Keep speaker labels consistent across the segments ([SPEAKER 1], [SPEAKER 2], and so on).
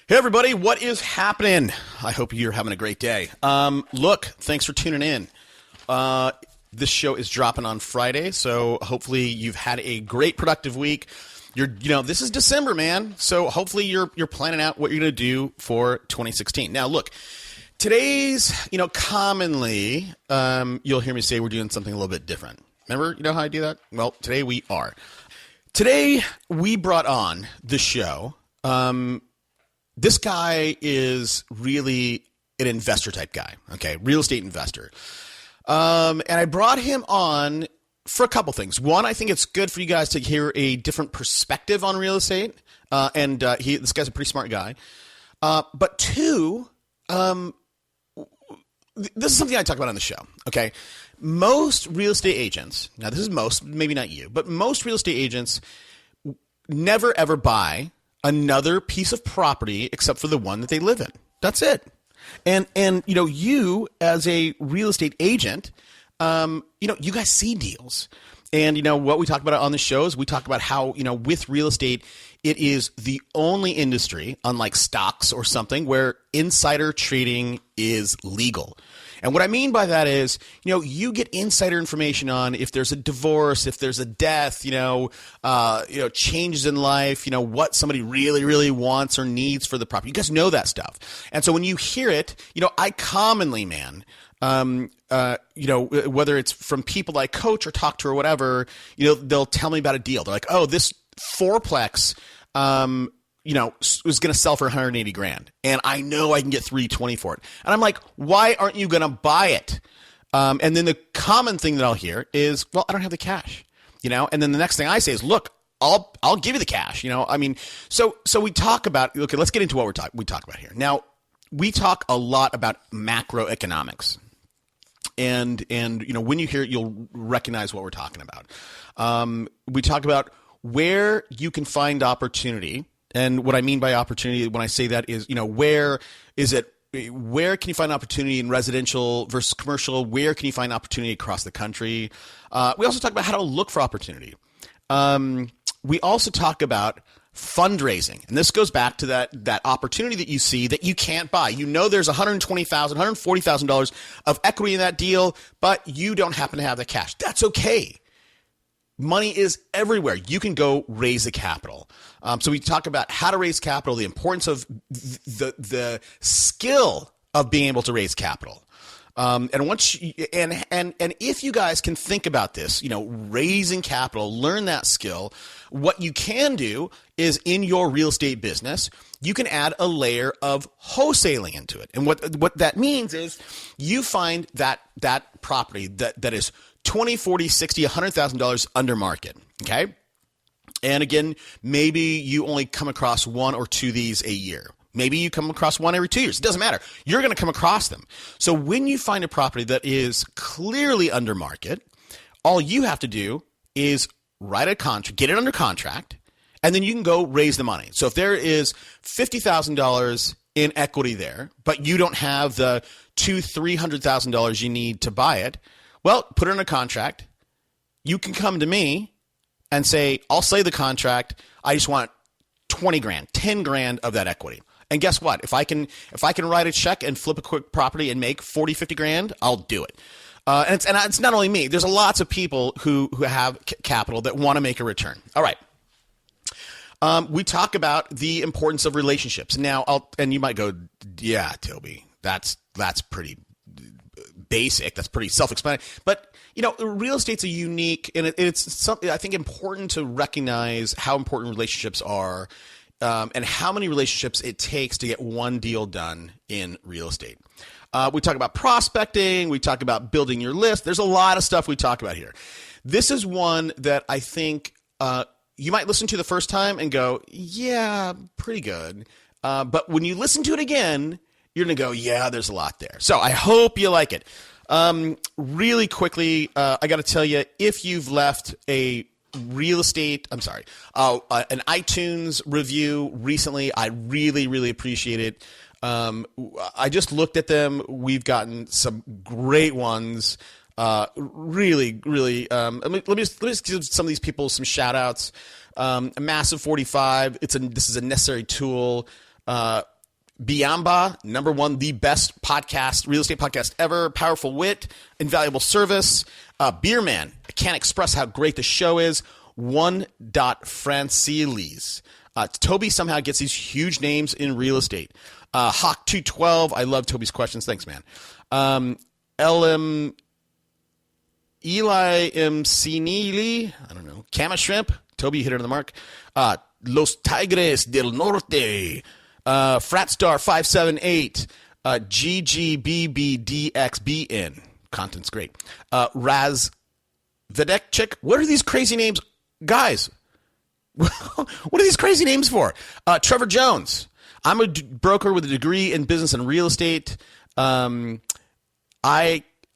[SPEAKER 1] Hey everybody, what is happening? I hope you're having a great day. Look, thanks for tuning in. This show is dropping on Friday, so hopefully you've had a great productive week. This is December, man. So hopefully you're planning out what you're going to do for 2016. Now, look, today's, commonly you'll hear me say we're doing something a little bit different. Remember, how I do that? Well, today we are. Today we brought on the show. This guy is really an investor type guy, okay, real estate investor. And I brought him on for a couple things. One, I think it's good for you guys to hear a different perspective on real estate. This guy's a pretty smart guy. But two, this is something I talk about on the show, okay? Most real estate agents, now this is most, maybe not you, but most real estate agents never ever buy another piece of property except for the one that they live in. That's it. And you as a real estate agent, you guys see deals. And, what we talk about on the show is we talk about how, with real estate, it is the only industry, unlike stocks or something, where insider trading is legal. And what I mean by that is, you get insider information on if there's a divorce, if there's a death, changes in life, what somebody really, really wants or needs for the property. You guys know that stuff. And so when you hear it, I commonly, man, whether it's from people I coach or talk to or whatever, they'll tell me about a deal. They're like, oh, this fourplex, was going to sell for 180 grand. And I know I can get 320 for it. And I'm like, why aren't you going to buy it? And then the common thing that I'll hear is, well, I don't have the cash, and then the next thing I say is, look, I'll give you the cash. So we talk about, okay, let's get into what we talk about here. Now, we talk a lot about macroeconomics. And when you hear it, you'll recognize what we're talking about. We talk about where you can find opportunity. And what I mean by opportunity when I say that is, where can you find opportunity in residential versus commercial? Where can you find opportunity across the country? We also talk about how to look for opportunity. We also talk about fundraising. And this goes back to that opportunity that you see that you can't buy. There's $120,000, $140,000 of equity in that deal, but you don't happen to have the cash. That's okay. Money is everywhere. You can go raise the capital. So we talk about how to raise capital, the importance of the skill of being able to raise capital. And if you guys can think about this, raising capital, learn that skill, what you can do is in your real estate business, you can add a layer of wholesaling into it. And what that means is you find that property that is $20,000, $40,000, $60,000, $100,000 under market. Okay. And again, maybe you only come across one or two of these a year. Maybe you come across one every 2 years. It doesn't matter. You're going to come across them. So when you find a property that is clearly under market, all you have to do is write a contract, get it under contract, and then you can go raise the money. So if there is $50,000 in equity there, but you don't have the $200,000-$300,000 you need to buy it, well, put it in a contract. You can come to me and say, I'll say the contract. I just want 20 grand, 10 grand of that equity. And guess what? If I can write a check and flip a quick property and make 40, 50 grand, I'll do it. And it's not only me. There's lots of people who have capital that want to make a return. All right. We talk about the importance of relationships. Now, and you might go, yeah, Toby, that's pretty basic. That's pretty self-explanatory. But, real estate's a unique, and it's something I think important to recognize how important relationships are, and how many relationships it takes to get one deal done in real estate. We talk about prospecting. We talk about building your list. There's a lot of stuff we talk about here. This is one that I think you might listen to the first time and go, yeah, pretty good. But when you listen to it again, you're going to go, yeah, there's a lot there. So I hope you like it. Really quickly, I got to tell you, if you've left an iTunes review recently, I really, really appreciate it. I just looked at them. We've gotten some great ones. Really, really. Let me just give some of these people some shout outs. Massive 45. This is a necessary tool. Biamba, number one, the best podcast, real estate podcast ever. Powerful wit, invaluable service. Beer Man, I can't express how great the show is. Franciles. Toby somehow gets these huge names in real estate. Hawk 212, I love Toby's questions. Thanks, man. Eli M. Sinili, I don't know. Kama Shrimp, Toby hit it on the mark. Los Tigres del Norte. Fratstar 578. GGBBDXBN. Content's great. Raz Vedekchik. What are these crazy names? Guys, what are these crazy names for? Trevor Jones. I'm a broker with a degree in business and real estate. I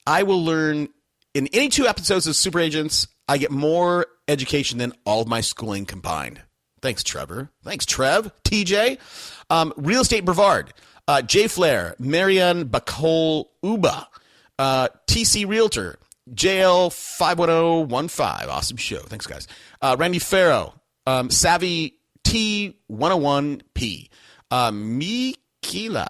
[SPEAKER 1] will learn in any 2 episodes of Super Agents. I get more education than all of my schooling combined. Thanks, Trevor. Thanks, Trev. TJ. Real Estate Brevard. Jay Flair. Marianne Bacol Uba. TC Realtor. JL51015. Awesome show. Thanks, guys. Randy Farrow. Savvy T101P. Mikila.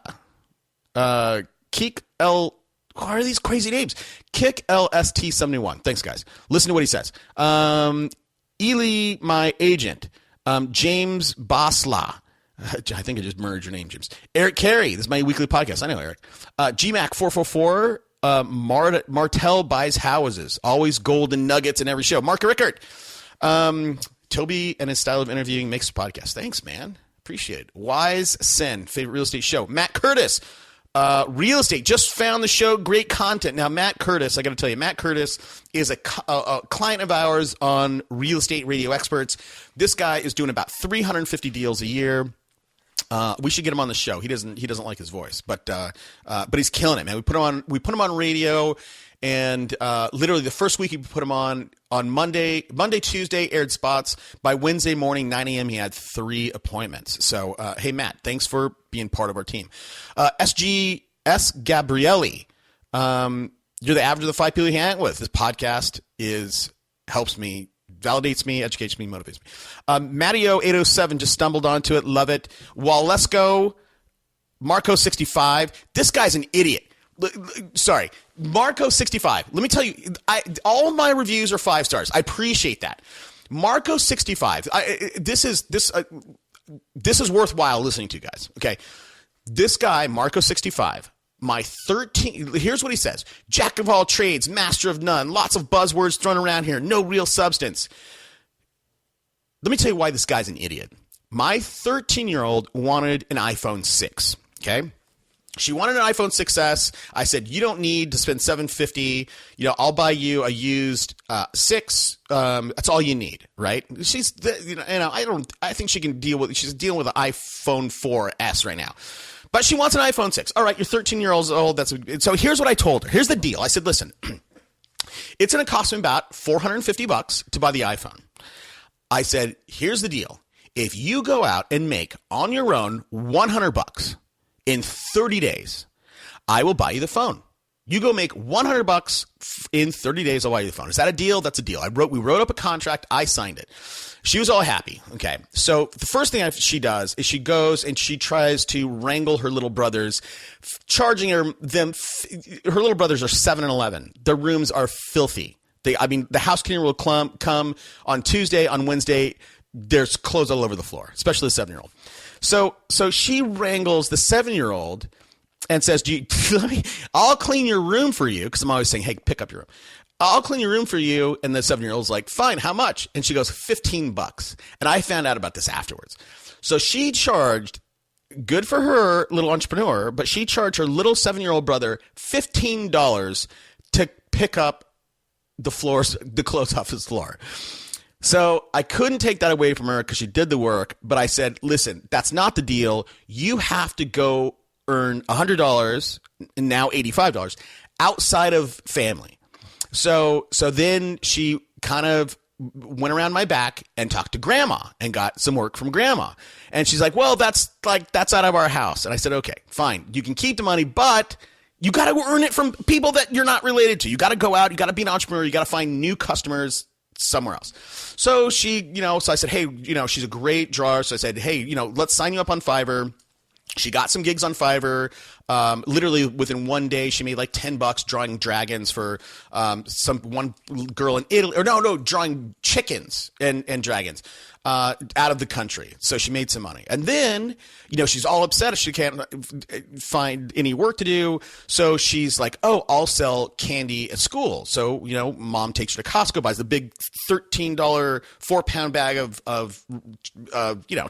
[SPEAKER 1] Kick L. What are these crazy names? Kick LST71. Thanks, guys. Listen to what he says. Ely, my agent. James Bosla. I think I just murdered your name, James. Eric Carey. This is my weekly podcast. I know Eric. GMAC444. Martel buys houses. Always golden nuggets in every show. Mark Rickert. Toby and his style of interviewing makes a podcast. Thanks, man. Appreciate it. Wise Sen. Favorite real estate show. Matt Curtis. Real estate. Just found the show. Great content. Now, Matt Curtis, I got to tell you, Matt Curtis is a client of ours on Real Estate Radio Experts. This guy is doing about 350 deals a year. We should get him on the show. He doesn't like his voice, but he's killing it, man. We put him on radio, and literally the first week he put him on Monday, Tuesday aired spots. By Wednesday morning, 9 a.m. he had 3 appointments. So hey, Matt, thanks for being part of our team. SGS Gabrielli, you're the average of the 5 people you hang out with. This podcast helps me. Validates me, educates me, motivates me. Mattio807 just stumbled onto it. Love it. Walesco, Marco65. This guy's an idiot. Sorry. Marco65. Let me tell you, all of my reviews are 5 stars. I appreciate that. Marco65. This is worthwhile listening to, guys. Okay. This guy, Marco65, here's what he says. Jack of all trades, master of none, lots of buzzwords thrown around here, no real substance. Let me tell you why this guy's an idiot. My 13-year-old wanted an iPhone 6, okay? She wanted an iPhone 6S. I said, you don't need to spend $750. I'll buy you a used 6. That's all you need, right? I think she can she's dealing with an iPhone 4S right now. But she wants an iPhone 6. All right, you're 13 years old. So here's what I told her. Here's the deal. I said, listen, it's going to cost me about $450 to buy the iPhone. I said, here's the deal. If you go out and make on your own $100 in 30 days, I will buy you the phone. You go make $100 in 30 days, I'll buy you the phone. Is that a deal? That's a deal. We wrote up a contract. I signed it. She was all happy. Okay. So the first thing she does is she goes and she tries to wrangle her little brothers, charging her little brothers are 7 and 11. Their rooms are filthy. The house cleaner will come on Tuesday, on Wednesday. There's clothes all over the floor, especially the 7-year-old. So she wrangles the 7-year-old and says, I'll clean your room for you. Cause I'm always saying, hey, pick up your room. I'll clean your room for you. And the 7-year-old's like, fine, how much? And she goes, $15. And I found out about this afterwards. So she charged, good for her, little entrepreneur, but she charged her little 7-year-old brother $15 to pick up the clothes off his floor. So I couldn't take that away from her because she did the work. But I said, listen, that's not the deal. You have to go earn $100 and now $85 outside of family. So then she kind of went around my back and talked to grandma and got some work from grandma. And she's like, well, that's out of our house. And I said, okay, fine. You can keep the money, but you got to earn it from people that you're not related to. You got to go out. You got to be an entrepreneur. You got to find new customers somewhere else. So so I said, hey, she's a great drawer. So I said, hey, let's sign you up on Fiverr. She got some gigs on Fiverr. Literally within one day, she made like $10 drawing dragons for one girl in Italy. Or no, drawing chickens and dragons out of the country. So she made some money. And then, she's all upset if she can't find any work to do. So she's like, oh, I'll sell candy at school. So, mom takes her to Costco, buys the big $13 4-pound bag of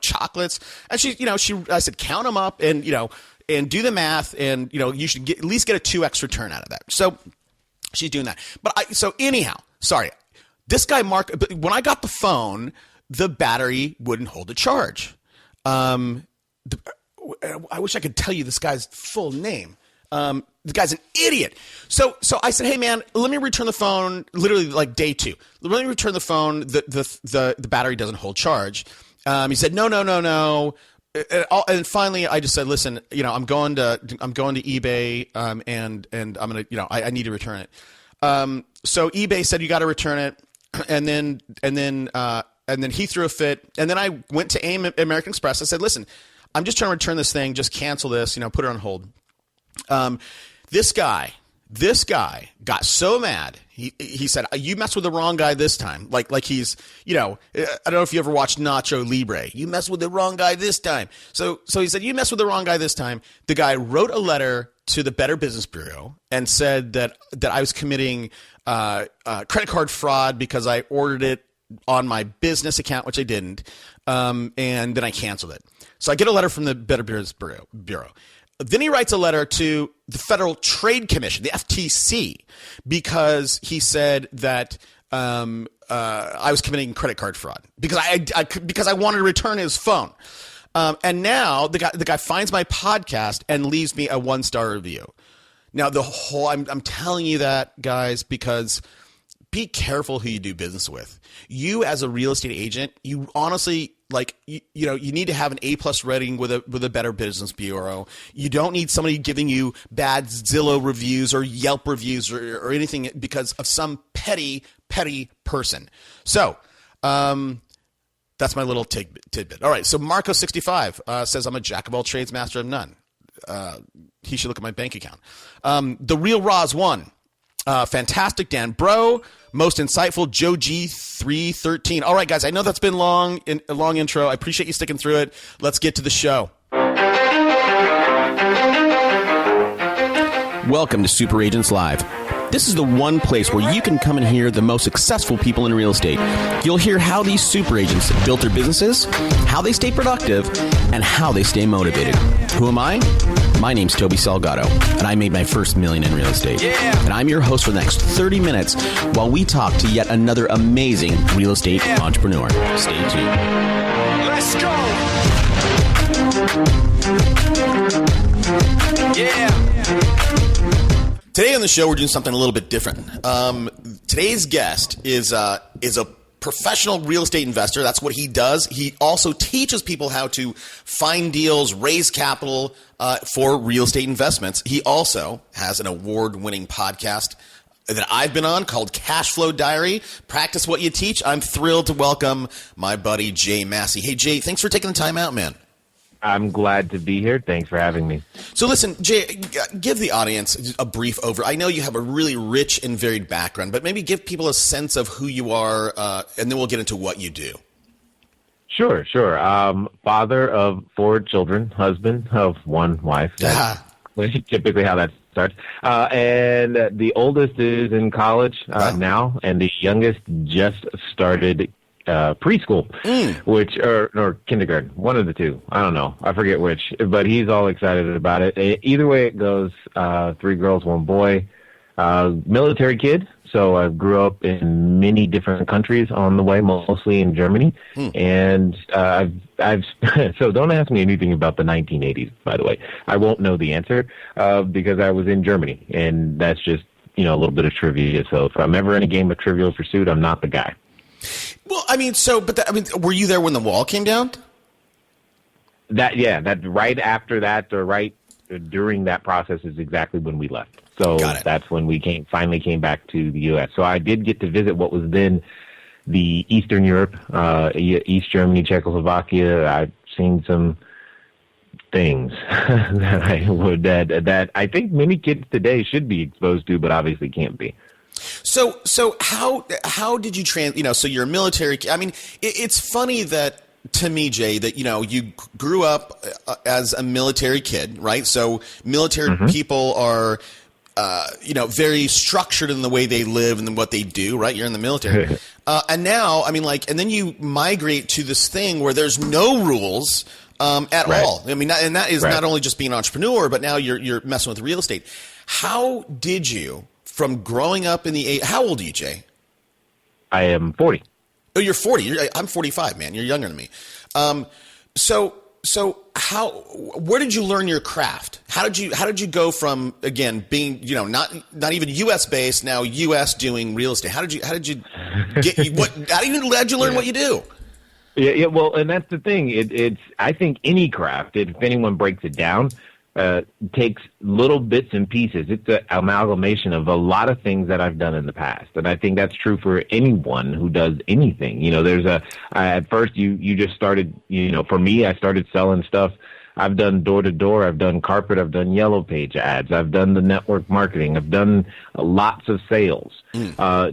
[SPEAKER 1] chocolates. And I said, count them up and do the math, and you should at least get a 2x return out of that. So she's doing that. Sorry, this guy Mark. When I got the phone, the battery wouldn't hold a charge. I wish I could tell you this guy's full name. The guy's an idiot. So I said, hey man, let me return the phone. Literally like day 2. Let me return the phone. The battery doesn't hold charge. He said, no. And finally, I just said, "Listen, I'm going to eBay, and I'm gonna, I need to return it." So eBay said you got to return it, and then he threw a fit, and then I went to AIM American Express. I said, "Listen, I'm just trying to return this thing. Just cancel this. Put it on hold." This guy got so mad. He said, "You messed with the wrong guy this time." Like he's, I don't know if you ever watched Nacho Libre. You messed with the wrong guy this time. So he said, "You messed with the wrong guy this time." The guy wrote a letter to the Better Business Bureau and said that I was committing credit card fraud because I ordered it on my business account, which I didn't, and then I canceled it. So I get a letter from the Better Business Bureau. Then he writes a letter to the Federal Trade Commission, the FTC, because he said that I was committing credit card fraud because I wanted to return his phone. And now the guy finds my podcast and leaves me a 1-star review. Now I'm telling you that, guys, because be careful who you do business with. You as a real estate agent, you honestly, you need to have an A+ rating with a Better Business Bureau. You don't need somebody giving you bad Zillow reviews or Yelp reviews or anything because of some petty person. So, that's my little tidbit. All right. So Marco65 says I'm a jack of all trades, master of none. He should look at my bank account. The Real Roz 1. Fantastic, Dan. Bro, most insightful, Joe G313. All right, guys, I know that's been a long intro. I appreciate you sticking through it. Let's get to the show. Welcome to Super Agents Live. This is the one place where you can come and hear the most successful people in real estate. You'll hear how these super agents built their businesses, how they stay productive, and how they stay motivated. Who am I? My name's Toby Salgado, and I made my first $1 million in real estate. Yeah. And I'm your host for the next 30 minutes while we talk to yet another amazing real estate entrepreneur. Stay tuned. Let's go! Yeah! Today on the show, we're doing something a little bit different. Today's guest is a professional real estate investor. That's what he does. He also teaches people how to find deals, raise capital for real estate investments. He also has an award-winning podcast that I've been on called Cash Flow Diary. Practice what you teach. I'm thrilled to welcome my buddy Jay Massey. Hey, Jay, thanks for taking the time out, man.
[SPEAKER 2] I'm glad to be here. Thanks for having me.
[SPEAKER 1] So listen, Jay, give the audience a brief overview. I know you have a really rich and varied background, but maybe give people a sense of who you are, and then we'll get into what you do.
[SPEAKER 2] Sure. Father of 4 children, husband of 1 wife. That's typically how that starts. And the oldest is in college now, and the youngest just started preschool, which or kindergarten, one of the two. I don't know. I forget which, but he's all excited about it. Either way it goes, 3 girls, 1 boy. Military kid, so I grew up in many different countries on the way, mostly in Germany. And I've so don't ask me anything about the 1980s, by the way. I won't know the answer because I was in Germany, and that's just a little bit of trivia. So if I'm ever in a game of Trivial Pursuit, I'm not the guy.
[SPEAKER 1] Well, I mean, were you there when the wall came down?
[SPEAKER 2] That right after that, or right during that process is exactly when we left. So that's when we finally came back to the U.S. So I did get to visit what was then the Eastern Europe, East Germany, Czechoslovakia. I've seen some things that I think many kids today should be exposed to, but obviously can't be.
[SPEAKER 1] So how did you so you're a military, I mean, it's funny that, to me, Jay, that, you grew up as a military kid, right? So military people are, very structured in the way they live and what they do, right? You're in the military. And now, I mean, and then you migrate to this thing where there's no rules at all. I mean, and that is not only just being an entrepreneur, but now you're messing with real estate. How did you, from growing up in how old are you, Jay?
[SPEAKER 2] I am 40.
[SPEAKER 1] Oh, you're 40. I'm 45, man. You're younger than me. So where did you learn your craft? How did you go from, again, being, not even US based, now US doing real estate? How did you learn what you do?
[SPEAKER 2] Yeah. Well, and that's the thing. It's I think any craft, if anyone breaks it down, takes little bits and pieces. It's an amalgamation of a lot of things that I've done in the past. And I think that's true for anyone who does anything. At first you just started, for me, I started selling stuff. I've done door to door. I've done carpet. I've done yellow page ads. I've done the network marketing. I've done lots of sales,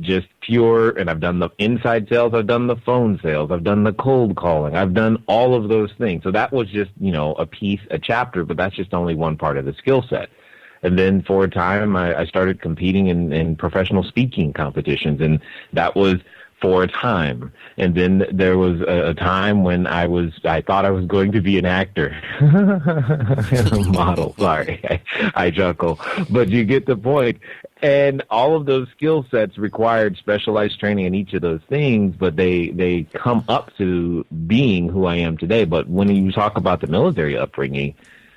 [SPEAKER 2] just pure. And I've done the inside sales. I've done the phone sales. I've done the cold calling. I've done all of those things. So that was just, a chapter, but that's just only one part of the skill set. And then for a time, I started competing in professional speaking competitions, and that was for a time. And then there was a time when I thought I was going to be an actor and a model. Sorry, I chuckle, but you get the point. And all of those skill sets required specialized training in each of those things, but they come up to being who I am today. But when you talk about the military upbringing,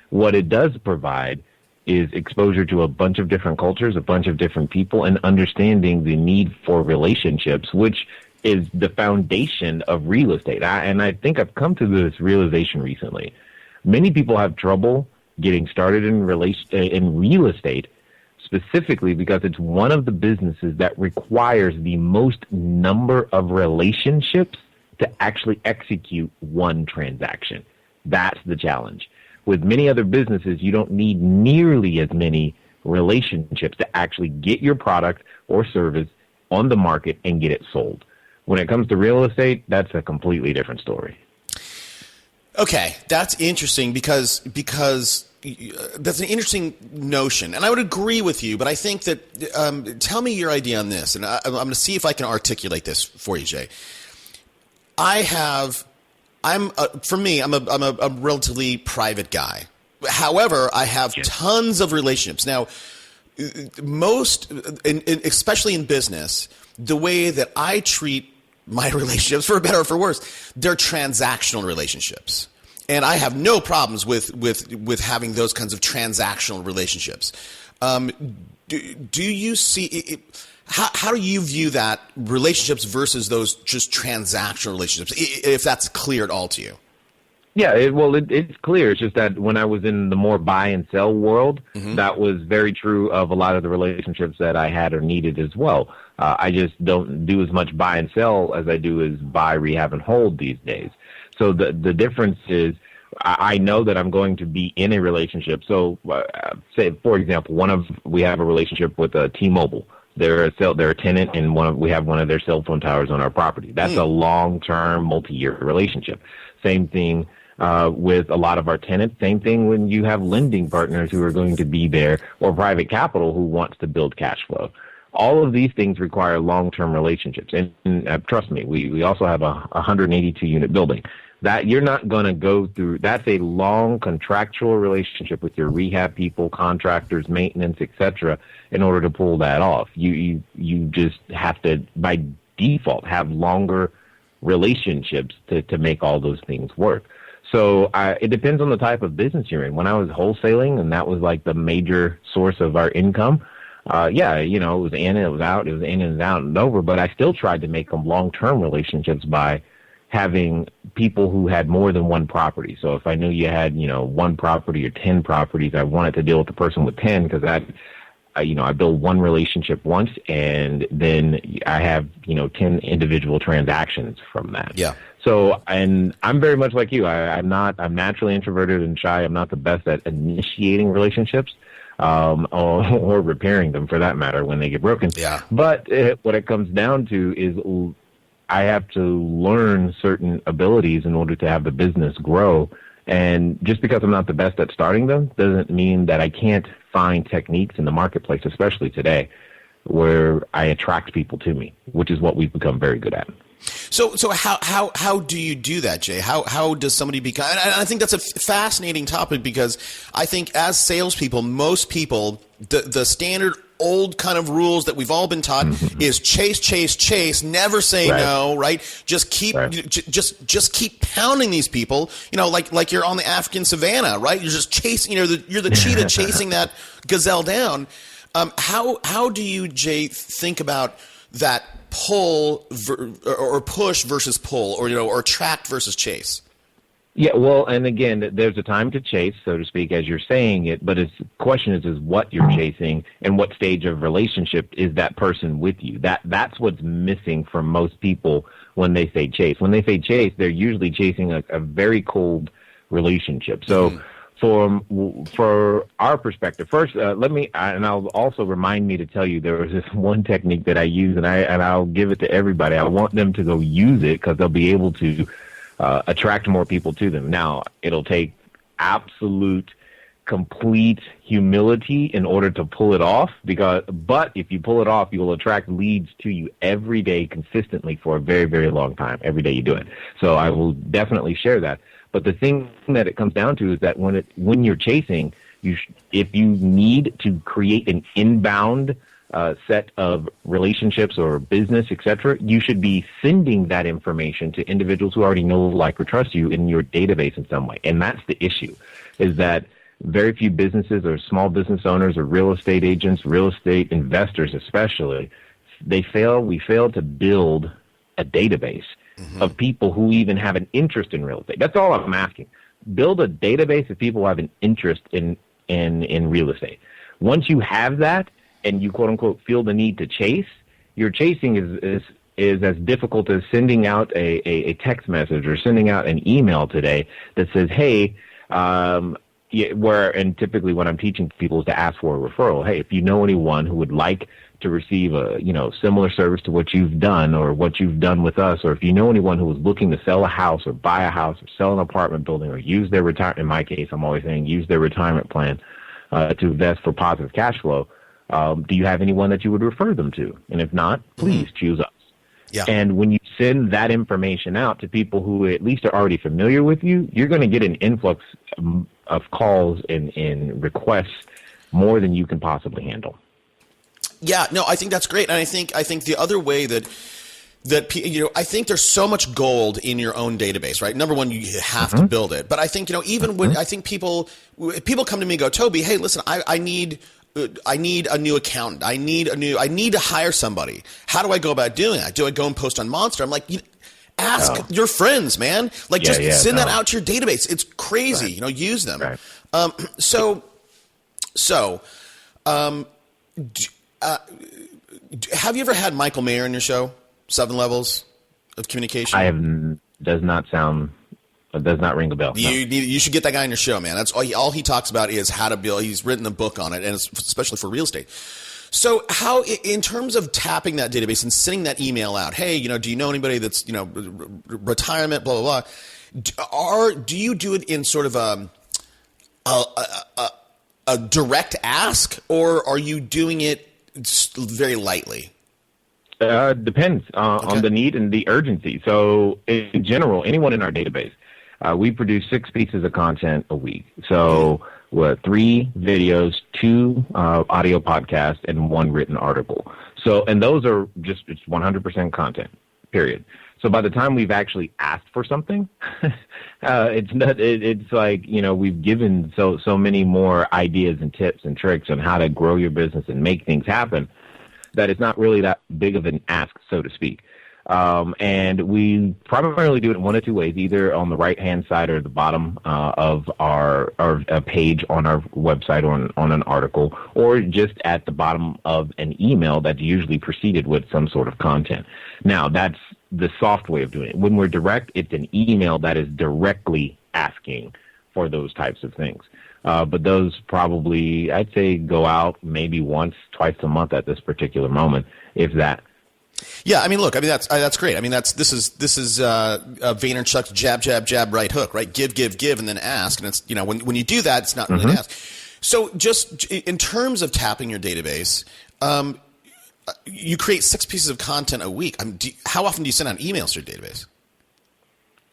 [SPEAKER 2] what it does provide is exposure to a bunch of different cultures, a bunch of different people, and understanding the need for relationships, which is the foundation of real estate. And I think I've come to this realization recently. Many people have trouble getting started in real estate, specifically because it's one of the businesses that requires the most number of relationships to actually execute one transaction. That's the challenge. With many other businesses, you don't need nearly as many relationships to actually get your product or service on the market and get it sold. When it comes to real estate, that's a completely different story.
[SPEAKER 1] Okay, that's interesting because that's an interesting notion, and I would agree with you. But I think that tell me your idea on this, and I'm going to see if I can articulate this for you, Jay. I'm a relatively private guy. However, I have tons of relationships. Now, especially in business, the way that I treat my relationships, for better or for worse, they're transactional relationships. And I have no problems with having those kinds of transactional relationships. Do you see how do you view that, relationships versus those just transactional relationships, if that's clear at all to you?
[SPEAKER 2] Yeah, it's clear. It's just that when I was in the more buy and sell world, that was very true of a lot of the relationships that I had or needed as well. I just don't do as much buy and sell as I do as buy, rehab, and hold these days. So the difference is I know that I'm going to be in a relationship. So say, for example, we have a relationship with T-Mobile. They're a tenant, and we have one of their cell phone towers on our property. That's a long-term, multi-year relationship. Same thing with a lot of our tenants. Same thing when you have lending partners who are going to be there, or private capital who wants to build cash flow. All of these things require long-term relationships. And trust me, we also have a 182-unit building. That you're not going to go through. That's a long contractual relationship with your rehab people, contractors, maintenance, etc. in order to pull that off. You just have to, by default, have longer relationships to make all those things work. So it depends on the type of business you're in. When I was wholesaling, and that was like the major source of our income, it was in, it was out, it was in and out and over, but I still tried to make them long-term relationships by having people who had more than one property. So if I knew you had, one property or 10 properties, I wanted to deal with the person with 10 because I build one relationship once, and then I have, 10 individual transactions from that.
[SPEAKER 1] Yeah.
[SPEAKER 2] So, and I'm very much like you. I'm naturally introverted and shy. I'm not the best at initiating relationships, or repairing them for that matter when they get broken.
[SPEAKER 1] Yeah.
[SPEAKER 2] But what it comes down to is I have to learn certain abilities in order to have the business grow. And just because I'm not the best at starting them doesn't mean that I can't find techniques in the marketplace, especially today, where I attract people to me, which is what we've become very good at.
[SPEAKER 1] So how do you do that, Jay? How does somebody become? And I think that's a fascinating topic, because I think as salespeople, most people, the standard old kind of rules that we've all been taught is chase, never say no, right? Just keep just keep pounding these people, like you're on the African savannah, right? You're just chasing, you're the cheetah chasing that gazelle down. How do you, Jay, think about that pull or push versus pull, or attract versus chase?
[SPEAKER 2] Yeah, well, and again, there's a time to chase, so to speak, as you're saying it, but the question is what you're chasing and what stage of relationship is that person with you. That's what's missing from most people when they say chase. When they say chase, they're usually chasing a very cold relationship. So for our perspective, first, and I'll also remind me to tell you there was this one technique that I use, and I'll give it to everybody. I want them to go use it because they'll be able to attract more people to them. Now, it'll take absolute, complete humility in order to pull it off, but if you pull it off, you will attract leads to you every day consistently for a very, very long time, every day you do it. So I will definitely share that. But the thing that it comes down to is that when you're chasing, if you need to create an inbound set of relationships or business, etc., you should be sending that information to individuals who already know, like, or trust you in your database in some way. And that's the issue, is that very few businesses or small business owners or real estate agents, real estate investors especially, we fail to build a database of people who even have an interest in real estate. That's all I'm asking. Build a database of people who have an interest in real estate. Once you have that, and you quote unquote feel the need to chase, your chasing is as difficult as sending out a text message or sending out an email today that says, hey, and typically what I'm teaching people is to ask for a referral. Hey, if you know anyone who would like to receive a similar service to what you've done or what you've done with us, or if you know anyone who is looking to sell a house or buy a house or sell an apartment building or use their retirement, in my case, I'm always saying use their retirement plan to invest for positive cash flow. Do you have anyone that you would refer them to? And if not, please choose us.
[SPEAKER 1] Yeah.
[SPEAKER 2] And when you send that information out to people who at least are already familiar with you, you're going to get an influx of calls and requests more than you can possibly handle.
[SPEAKER 1] Yeah, no, I think that's great. And I think the other way that I think there's so much gold in your own database, right? Number one, you have to build it. But I think, even when I think people come to me and go, Toby, hey, listen, I need a new accountant. I need to hire somebody. How do I go about doing that? Do I go and post on Monster? I'm like, ask your friends, man. Like, send that out to your database. It's crazy.
[SPEAKER 2] Right.
[SPEAKER 1] Use them.
[SPEAKER 2] Right.
[SPEAKER 1] Have you ever had Michael Mayer in your show? 7 Levels of Communication.
[SPEAKER 2] I have. Does not ring a bell. No.
[SPEAKER 1] You should get that guy on your show, man. That's all he talks about is how to build. He's written a book on it, and it's especially for real estate. So how, in terms of tapping that database and sending that email out, hey, do you know anybody that's, retirement, blah, blah, blah. Do you do it in sort of a direct ask, or are you doing it very lightly?
[SPEAKER 2] Depends on the need and the urgency. So in general, anyone in our database, we produce 6 pieces of content a week. So 3 videos, 2 audio podcasts, and 1 written article. So, and those are it's 100% content, period. So by the time we've actually asked for something, it's like, we've given so many more ideas and tips and tricks on how to grow your business and make things happen that it's not really that big of an ask, so to speak. And we primarily do it in one of 2 ways, either on the right-hand side or the bottom of our page on our website or on an article, or just at the bottom of an email that's usually preceded with some sort of content. Now, that's the soft way of doing it. When we're direct, it's an email that is directly asking for those types of things. But those probably, I'd say, go out maybe once, twice a month at this particular moment, if that.
[SPEAKER 1] Yeah, I mean, look, I mean that's great. I mean, this is Vaynerchuk's jab, jab, jab, right hook, right? Give, and then ask. And it's, you know, when you do that, it's not really an ask. So just in terms of tapping your database, you create 6 pieces of content a week. How often do you send out emails to your database?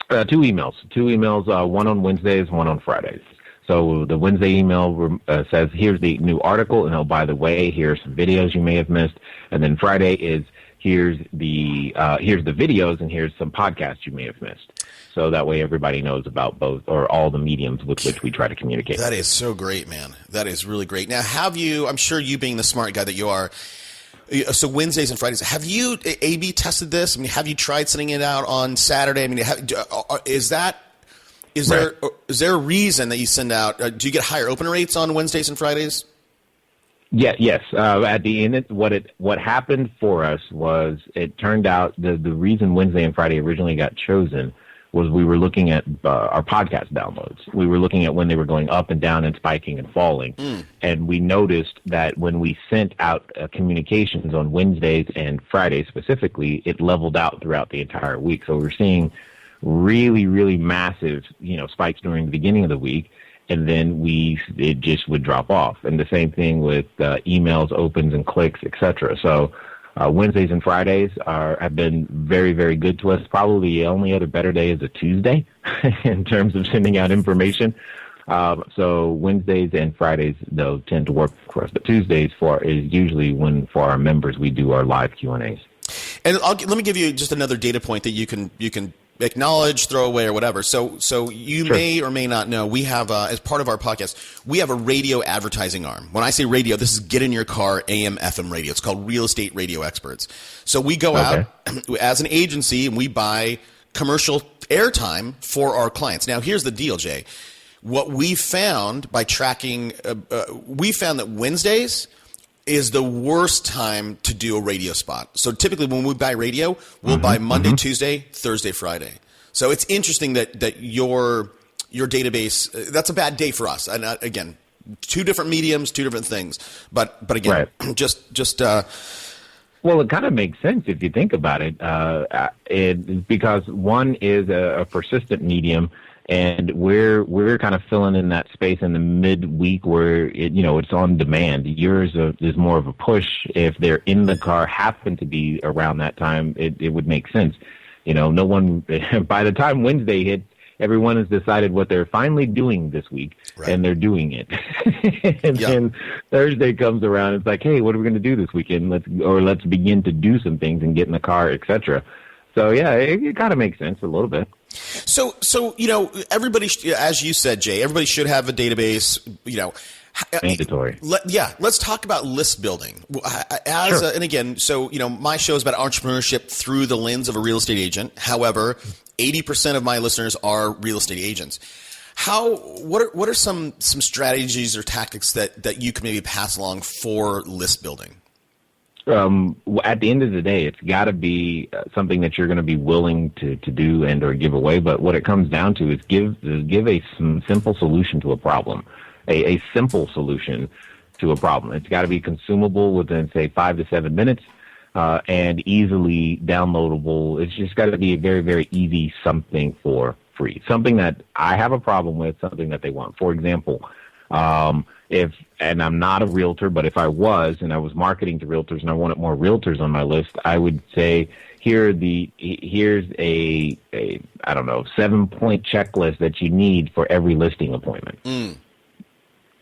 [SPEAKER 2] 2 emails, one on Wednesdays, one on Fridays. So the Wednesday email says, here's the new article, and oh, by the way, here's some videos you may have missed. And then Friday is, here's the videos, and here's some podcasts you may have missed. So that way everybody knows about both, or all the mediums with which we try to communicate.
[SPEAKER 1] That is so great, man. That is really great. Now, I'm sure you being the smart guy that you are, so Wednesdays and Fridays, have you A/B tested this? I mean, have you tried sending it out on Saturday? I mean, is there a reason that you send out? Do you get higher open rates on Wednesdays and Fridays?
[SPEAKER 2] Yeah, yes. At the end, what happened for us was, it turned out the reason Wednesday and Friday originally got chosen was we were looking at our podcast downloads. We were looking at when they were going up and down and spiking and falling. And we noticed that when we sent out communications on Wednesdays and Fridays specifically, it leveled out throughout the entire week. So we're seeing really, really massive, spikes during the beginning of the week. And then it just would drop off. And the same thing with emails, opens, and clicks, etc. So Wednesdays and Fridays have been very, very good to us. Probably the only other better day is a Tuesday in terms of sending out information. So Wednesdays and Fridays, though, tend to work for us. But Tuesdays is usually when, for our members, we do our live Q&As.
[SPEAKER 1] And let me give you just another data point that you can acknowledge, throw away, or whatever. So you may or may not know, we have, as part of our podcast, we have a radio advertising arm. When I say radio, this is get in your car, AM, FM radio. It's called Real Estate Radio Experts. So we go out as an agency and we buy commercial airtime for our clients. Now, here's the deal, Jay. What we found by tracking, we found that Wednesdays is the worst time to do a radio spot. So typically when we buy radio, we'll buy Monday, Tuesday, Thursday, Friday. So it's interesting that your database, that's a bad day for us. And again, 2 different mediums, 2 different things. But again,
[SPEAKER 2] well, it kind of makes sense if you think about it, because one is a persistent medium, and we're kind of filling in that space in the midweek where it's on demand. Yours is more of a push. If they're in the car, happen to be around that time, it would make sense. No one by the time Wednesday hits, everyone has decided what they're finally doing this week, and they're doing it. And then Thursday comes around, it's like, hey, what are we going to do this weekend? Let's begin to do some things and get in the car, etc. So yeah, it kind of makes sense a little bit.
[SPEAKER 1] So everybody, as you said, Jay, everybody should have a database.
[SPEAKER 2] Mandatory.
[SPEAKER 1] Let's talk about list building. And again, so my show is about entrepreneurship through the lens of a real estate agent. However, 80% of my listeners are real estate agents. What are some strategies or tactics that you can maybe pass along for list building?
[SPEAKER 2] At the end of the day, it's got to be something that you're going to be willing to do and or give away. But what it comes down to is give a simple solution to a problem, a simple solution to a problem. It's got to be consumable within, say, 5 to 7 minutes, and easily downloadable. It's just got to be a very, very easy something for free, something that I have a problem with, something that they want. For example, and I'm not a realtor, but if I was and I was marketing to realtors and I wanted more realtors on my list, I would say, here's a 7-point checklist that you need for every listing appointment.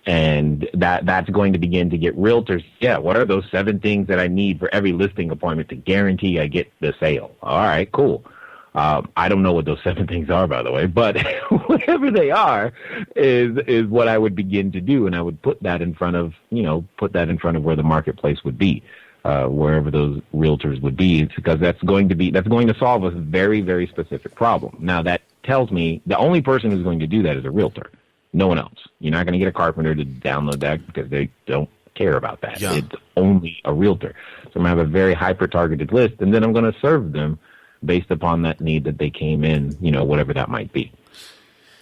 [SPEAKER 2] And that's going to begin to get realtors. Yeah. What are those 7 things that I need for every listing appointment to guarantee I get the sale? All right, cool. I don't know what those 7 things are, by the way, but whatever they are is what I would begin to do. And I would put that in front of where the marketplace would be, wherever those realtors would be. It's because that's going to solve a very, very specific problem. Now that tells me the only person who's going to do that is a realtor, no one else. You're not going to get a carpenter to download that because they don't care about that. Yeah. It's only a realtor. So I'm going to have a very hyper-targeted list, and then I'm going to serve them based upon that need that they came in, whatever that might be.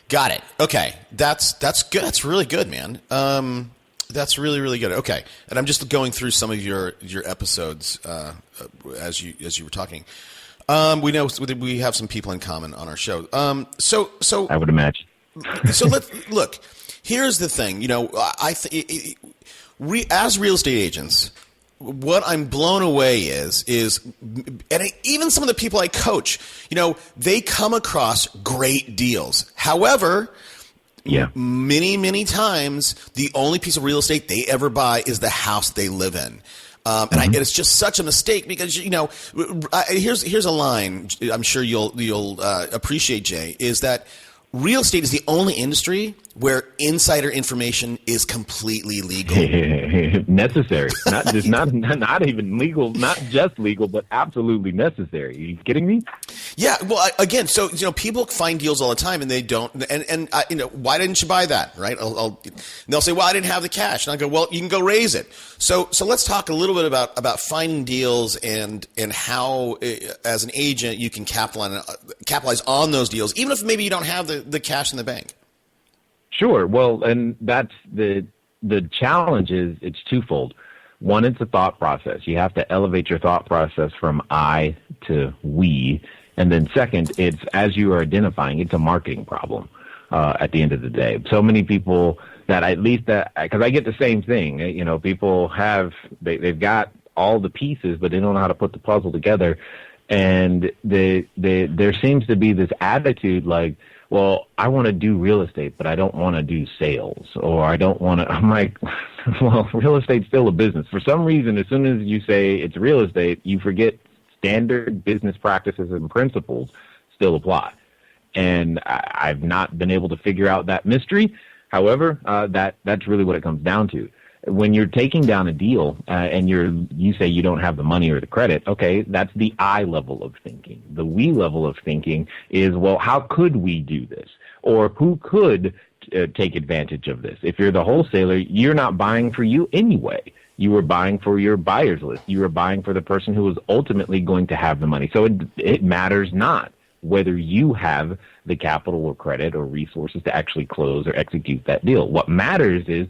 [SPEAKER 1] Got it. Okay. That's good. That's really good, man. That's really, really good. Okay. And I'm just going through some of your episodes as you were talking. We know we have some people in common on our show. So
[SPEAKER 2] I would imagine.
[SPEAKER 1] So let's look. Here's the thing. As real estate agents, what I'm blown away is, and even some of the people I coach, they come across great deals. However, many times the only piece of real estate they ever buy is the house they live in. And it's just such a mistake because, here's a line I'm sure you'll appreciate, Jay, is that real estate is the only industry where insider information is completely legal.
[SPEAKER 2] Necessary. Not even legal, not just legal, but absolutely necessary. Are you kidding me?
[SPEAKER 1] Yeah. Well, again, so, people find deals all the time and they don't. And why didn't you buy that? Right. And they'll say, well, I didn't have the cash. And I go, well, you can go raise it. So let's talk a little bit about finding deals and how, as an agent, you can capitalize on those deals, even if maybe you don't have the cash in the bank.
[SPEAKER 2] Sure. Well, and that's the challenge is it's twofold. One, it's a thought process. You have to elevate your thought process from I to we. And then second, it's, as you are identifying, it's a marketing problem at the end of the day. So many people because I get the same thing, people they've got all the pieces, but they don't know how to put the puzzle together. And there seems to be this attitude like, well, I want to do real estate, but I don't want to do sales, or I don't want to. I'm like, well, real estate's still a business. For some reason, as soon as you say it's real estate, you forget standard business practices and principles still apply. And I've not been able to figure out that mystery. However, that's really what it comes down to. When you're taking down a deal and you say you don't have the money or the credit, okay, that's the I level of thinking. The we level of thinking is, well, how could we do this? Or who could take advantage of this? If you're the wholesaler, you're not buying for you anyway. You were buying for your buyer's list. You were buying for the person who was ultimately going to have the money. So it matters not whether you have the capital or credit or resources to actually close or execute that deal. What matters is,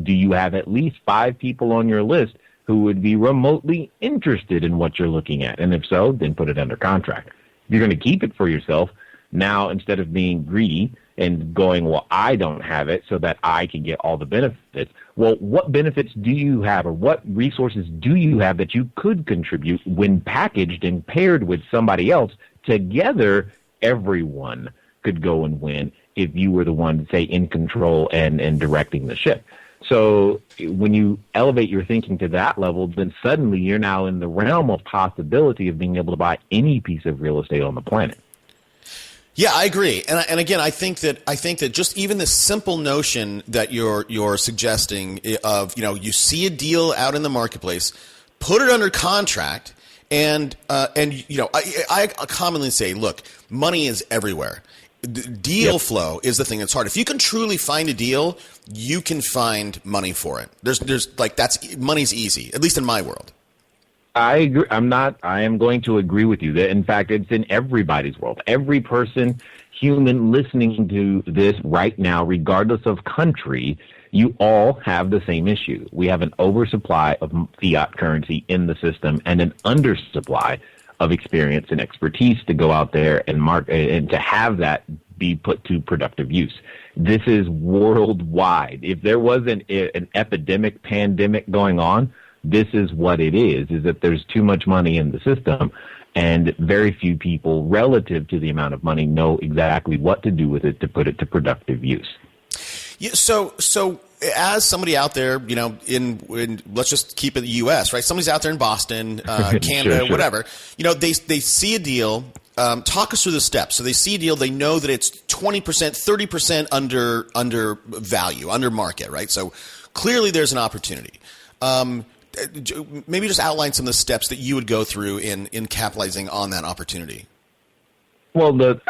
[SPEAKER 2] do you have at least 5 people on your list who would be remotely interested in what you're looking at? And if so, then put it under contract. If you're going to keep it for yourself, now instead of being greedy and going, well, I don't have it so that I can get all the benefits. Well, what benefits do you have, or what resources do you have that you could contribute when packaged and paired with somebody else? Together, everyone could go and win if you were the one, say, in control and directing the ship. So when you elevate your thinking to that level, then suddenly you're now in the realm of possibility of being able to buy any piece of real estate on the planet.
[SPEAKER 1] Yeah, I agree. And again, I think that just even the simple notion that you're suggesting of, you see a deal out in the marketplace, put it under contract, and I commonly say, look, money is everywhere. Deal flow is the thing that's hard. If you can truly find a deal, you can find money for it. Money's easy, at least in my world.
[SPEAKER 2] I agree. I am going to agree with you that, in fact, it's in everybody's world. Every person, human listening to this right now, regardless of country, you all have the same issue. We have an oversupply of fiat currency in the system and an undersupply of experience and expertise to go out there and market and to have that be put to productive use. This is worldwide. If there was an epidemic, pandemic going on, this is what it is that there's too much money in the system, and very few people, relative to the amount of money, know exactly what to do with it to put it to productive use.
[SPEAKER 1] Yeah, so as somebody out there, in let's just keep it the U.S., right? Somebody's out there in Boston, Canada,
[SPEAKER 2] sure.
[SPEAKER 1] Whatever. They see a deal. Talk us through the steps. So they see a deal. They know that it's 20%, 30% under value, under market, right? So clearly there's an opportunity. Maybe just outline some of the steps that you would go through in capitalizing on that opportunity.
[SPEAKER 2] Well,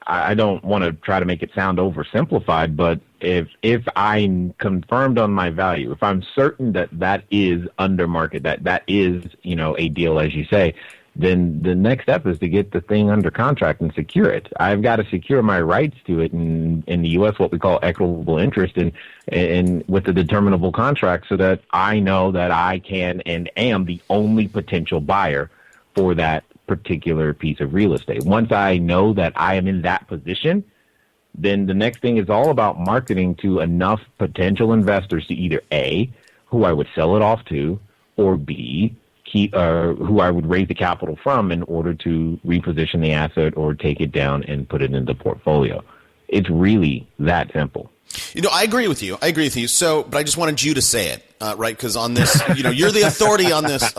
[SPEAKER 2] I don't want to try to make it sound oversimplified, but if I'm confirmed on my value, if I'm certain that is under market, that is, a deal, as you say, then the next step is to get the thing under contract and secure it. I've got to secure my rights to it in the U.S., what we call equitable interest, and with the determinable contract, so that I know that I can and am the only potential buyer for that particular piece of real estate. Once I know that I am in that position, then the next thing is all about marketing to enough potential investors to either A, who I would sell it off to, or B, who I would raise the capital from in order to reposition the asset or take it down and put it in the portfolio. It's really that simple.
[SPEAKER 1] I agree with you. So, but I just wanted you to say it, right? Because on this, you're the authority on this.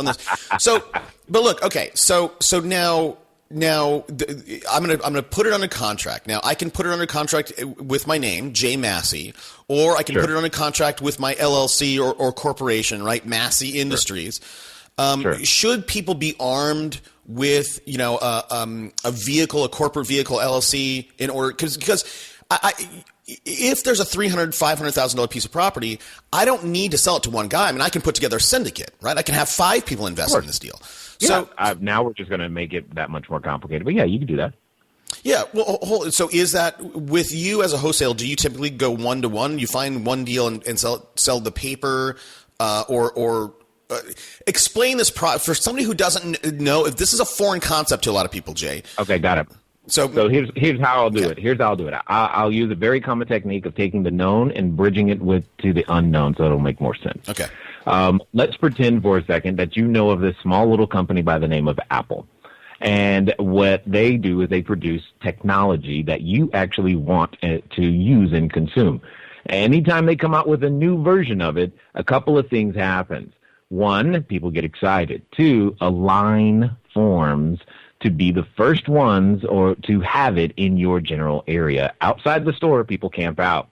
[SPEAKER 1] So, but look, okay. So now I'm gonna put it under contract. Now I can put it under contract with my name, J Massey, or I can put it under contract with my LLC or corporation, right? Massey Industries. Should people be armed with, a vehicle, a corporate vehicle, LLC, in order, because if there's a $300,000-$500,000 piece of property, I don't need to sell it to one guy. I mean, I can put together a syndicate, right? I can have 5 people invest in this deal.
[SPEAKER 2] Yeah. So now we're just going to make it that much more complicated. But yeah, you can do that.
[SPEAKER 1] Yeah. Well, so is that with you as a wholesale? Do you typically go 1-to-1? You find one deal and sell the paper, or explain this for somebody who doesn't know. If this is a foreign concept to a lot of people, Jay.
[SPEAKER 2] Okay, got it. So here's how I'll do it. Here's how I'll do it. I'll use a very common technique of taking the known and bridging it to the unknown, so it'll make more sense.
[SPEAKER 1] Okay.
[SPEAKER 2] Let's pretend for a second that you know of this small little company by the name of Apple. And what they do is they produce technology that you actually want to use and consume. Anytime they come out with a new version of it, a couple of things happen. 1, people get excited. 2, a line forms to be the first ones or to have it in your general area. Outside the store, people camp out.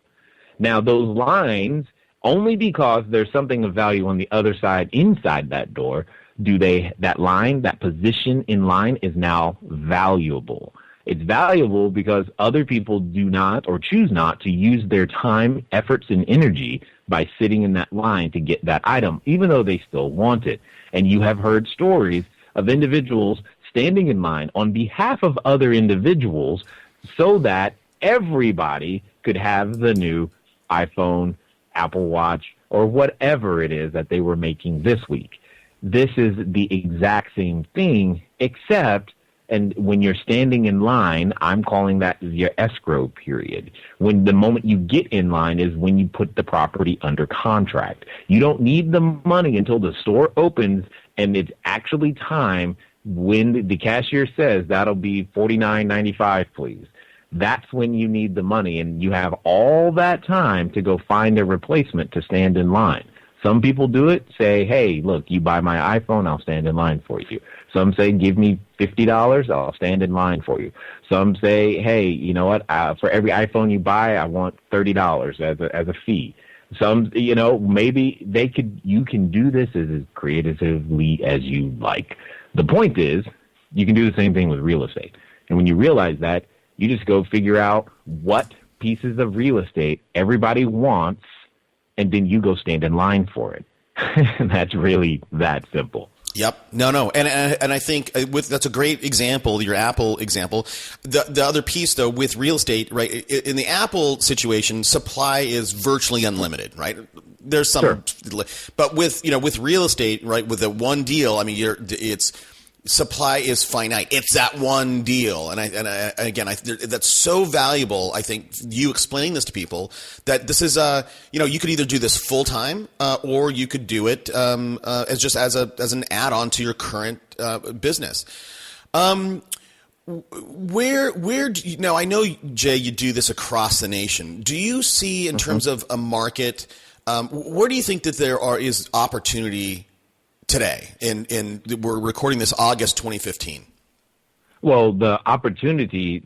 [SPEAKER 2] Now, those lines, only because there's something of value on the other side inside that door, that position in line is now valuable. It's valuable because other people do not or choose not to use their time, efforts, and energy by sitting in that line to get that item, even though they still want it. And you have heard stories of individuals standing in line on behalf of other individuals so that everybody could have the new iPhone, Apple Watch, or whatever it is that they were making this week. This is the exact same thing, except, and when you're standing in line, I'm calling that your escrow period. When the moment you get in line is when you put the property under contract. You don't need the money until the store opens and it's actually time when the cashier says that'll be $49.95, please. That's when you need the money, and you have all that time to go find a replacement to stand in line. Some people do it, say, hey, look, you buy my iPhone, I'll stand in line for you. Some say, give me $50, I'll stand in line for you. Some say, hey, you know what, for every iPhone you buy, I want $30 as a fee. Some, maybe you can do this as creatively as you like. The point is, you can do the same thing with real estate. And when you realize that, you just go figure out what pieces of real estate everybody wants, and then you go stand in line for it. That's really that simple.
[SPEAKER 1] Yep. No. And I think that's a great example, your Apple example. The other piece, though, with real estate, right, in the Apple situation, supply is virtually unlimited, right? There's some, but with real estate, right, with the one deal, I mean, supply is finite. It's that one deal. And again, that's so valuable. I think you explaining this to people that this is, you could either do this full time, or you could do it, as an add-on to your current, business. Where do you, now I know, Jay, you do this across the nation. Do you see in terms of a market, where do you think that is opportunity today? And we're recording this August 2015.
[SPEAKER 2] Well, the opportunity,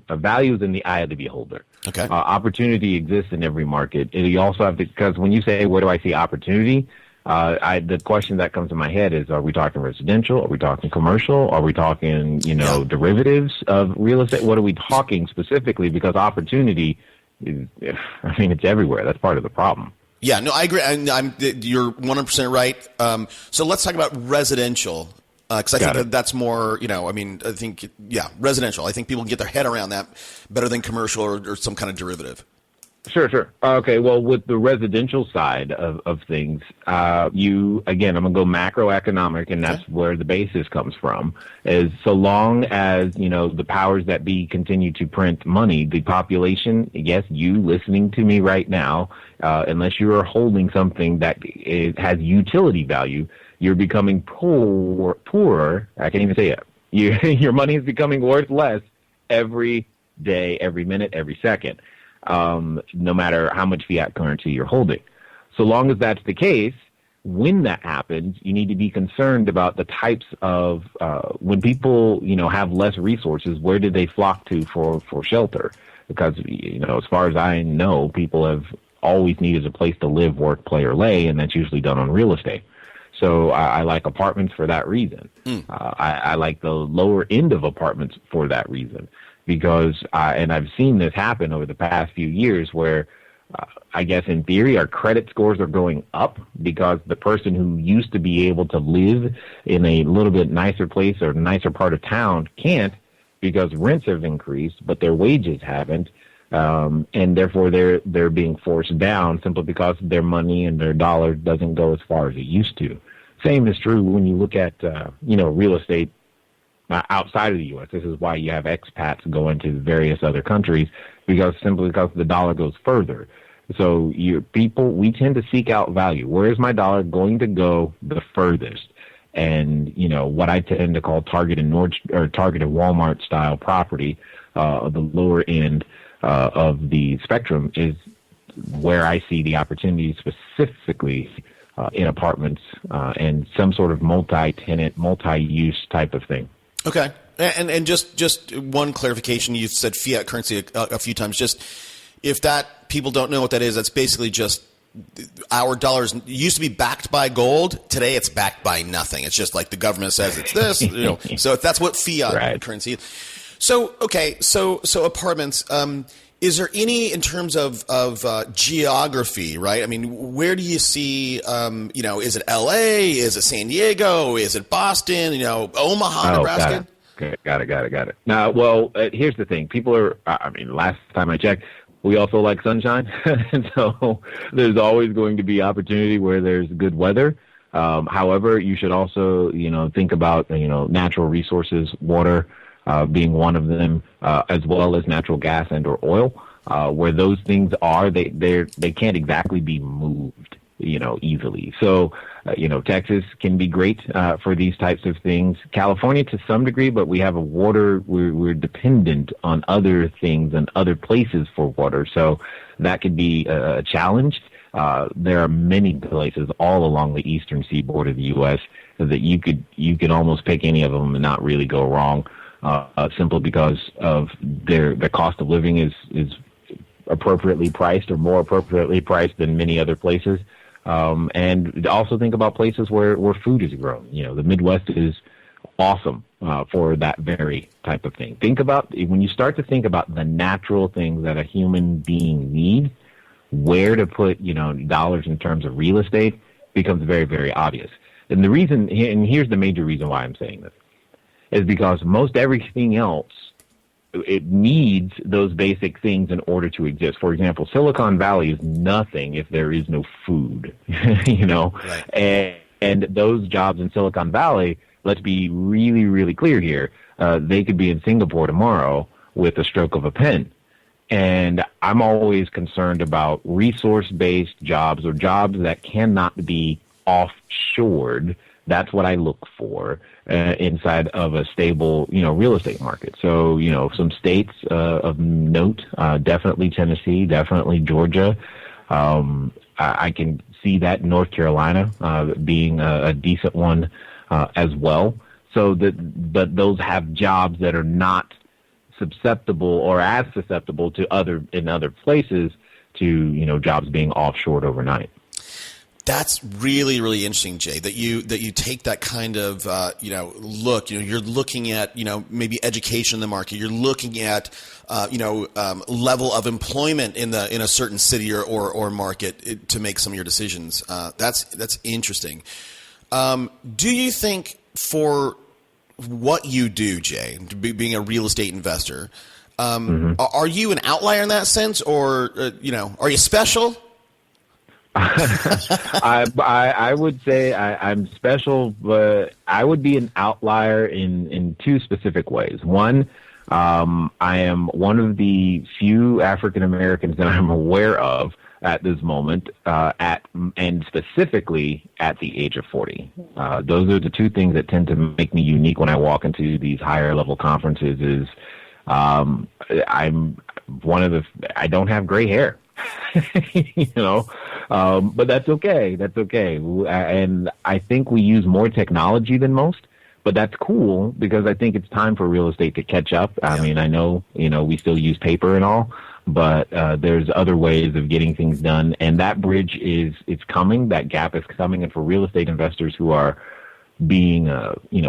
[SPEAKER 2] value is in the eye of the beholder.
[SPEAKER 1] Okay.
[SPEAKER 2] Opportunity exists in every market. And you also have to, because when you say, where do I see opportunity? The question that comes to my head is, are we talking residential? Are we talking commercial? Are we talking, derivatives of real estate? What are we talking specifically? Because opportunity is, it's everywhere. That's part of the problem.
[SPEAKER 1] Yeah, no, I agree. You're 100% right. So let's talk about residential. Because I think that's more, I think, residential. I think people can get their head around that better than commercial or some kind of derivative.
[SPEAKER 2] Sure. Okay, well, with the residential side of things, I'm going to go macroeconomic, and that's where the basis comes from, is so long as, the powers that be continue to print money, the population, yes, you listening to me right now, unless you are holding something that has utility value, you're becoming poorer. I can't even say it. Your money is becoming worth less every day, every minute, every second. No matter how much fiat currency you're holding. So long as that's the case, when that happens, you need to be concerned about the types of, when people, have less resources, where do they flock to for shelter? Because, as far as I know, people have always needed a place to live, work, play, or lay, and that's usually done on real estate. So I like apartments for that reason. I like the lower end of apartments for that reason. Because, and I've seen this happen over the past few years where, I guess in theory, our credit scores are going up because the person who used to be able to live in a little bit nicer place or nicer part of town can't because rents have increased, but their wages haven't. And therefore they're being forced down simply because their money and their dollar doesn't go as far as it used to. Same is true when you look at, real estate outside of the U.S. This is why you have expats go into various other countries because the dollar goes further. So we tend to seek out value. Where is my dollar going to go the furthest? And, what I tend to call targeted Walmart style property, the lower end of the spectrum is where I see the opportunity specifically in apartments and some sort of multi-tenant, multi-use type of thing.
[SPEAKER 1] Okay. And just one clarification, you said fiat currency a few times. Just if that people don't know what that is, that's basically just our dollars used to be backed by gold. Today it's backed by nothing. It's just like the government says it's this, so that's what fiat currency is. So, okay. So apartments, is there any in terms of geography, right? I mean, where do you see, is it LA? Is it San Diego? Is it Boston? Omaha, Nebraska?
[SPEAKER 2] Got it. Now, well, here's the thing. People are, last time I checked, we also like sunshine. And so there's always going to be opportunity where there's good weather. However, you should also, think about, natural resources, water, being one of them, as well as natural gas and or oil, where those things are, they can't exactly be moved, easily. So, Texas can be great for these types of things. California to some degree, but we have we're dependent on other things and other places for water. So that could be a challenge. There are many places all along the eastern seaboard of the U.S. that you could almost pick any of them and not really go wrong. Simply because of their cost of living is appropriately priced or more appropriately priced than many other places. And also think about places where food is grown. The Midwest is awesome for that very type of thing. Think about when you start to think about the natural things that a human being needs, where to put, dollars in terms of real estate becomes very, very obvious. And here's the major reason why I'm saying this, is because most everything else, it needs those basic things in order to exist. For example, Silicon Valley is nothing if there is no food, Right. And those jobs in Silicon Valley, let's be really, really clear here, they could be in Singapore tomorrow with a stroke of a pen. And I'm always concerned about resource-based jobs or jobs that cannot be offshored. That's what I look for inside of a stable, real estate market. So, some states of note, definitely Tennessee, definitely Georgia. I can see that North Carolina being a decent one as well. But those have jobs that are not susceptible or as susceptible to other places to, jobs being offshored overnight.
[SPEAKER 1] That's really, really interesting, Jay, that you take that kind of, look, you're looking at, maybe education in the market. You're looking at, level of employment in a certain city or market to make some of your decisions. That's interesting. Do you think for what you do, Jay, being a real estate investor, are you an outlier in that sense, or are you special?
[SPEAKER 2] I would say I'm special, but I would be an outlier in two specific ways. One, I am one of the few African Americans that I'm aware of at this moment, and specifically at the age of 40. Those are the two things that tend to make me unique when I walk into these higher level conferences. Is I'm one of I don't have gray hair. But that's okay. That's okay. And I think we use more technology than most, but that's cool because I think it's time for real estate to catch up. I mean, I know, we still use paper and all, but there's other ways of getting things done. And that bridge it's coming. That gap is coming. And for real estate investors who are being,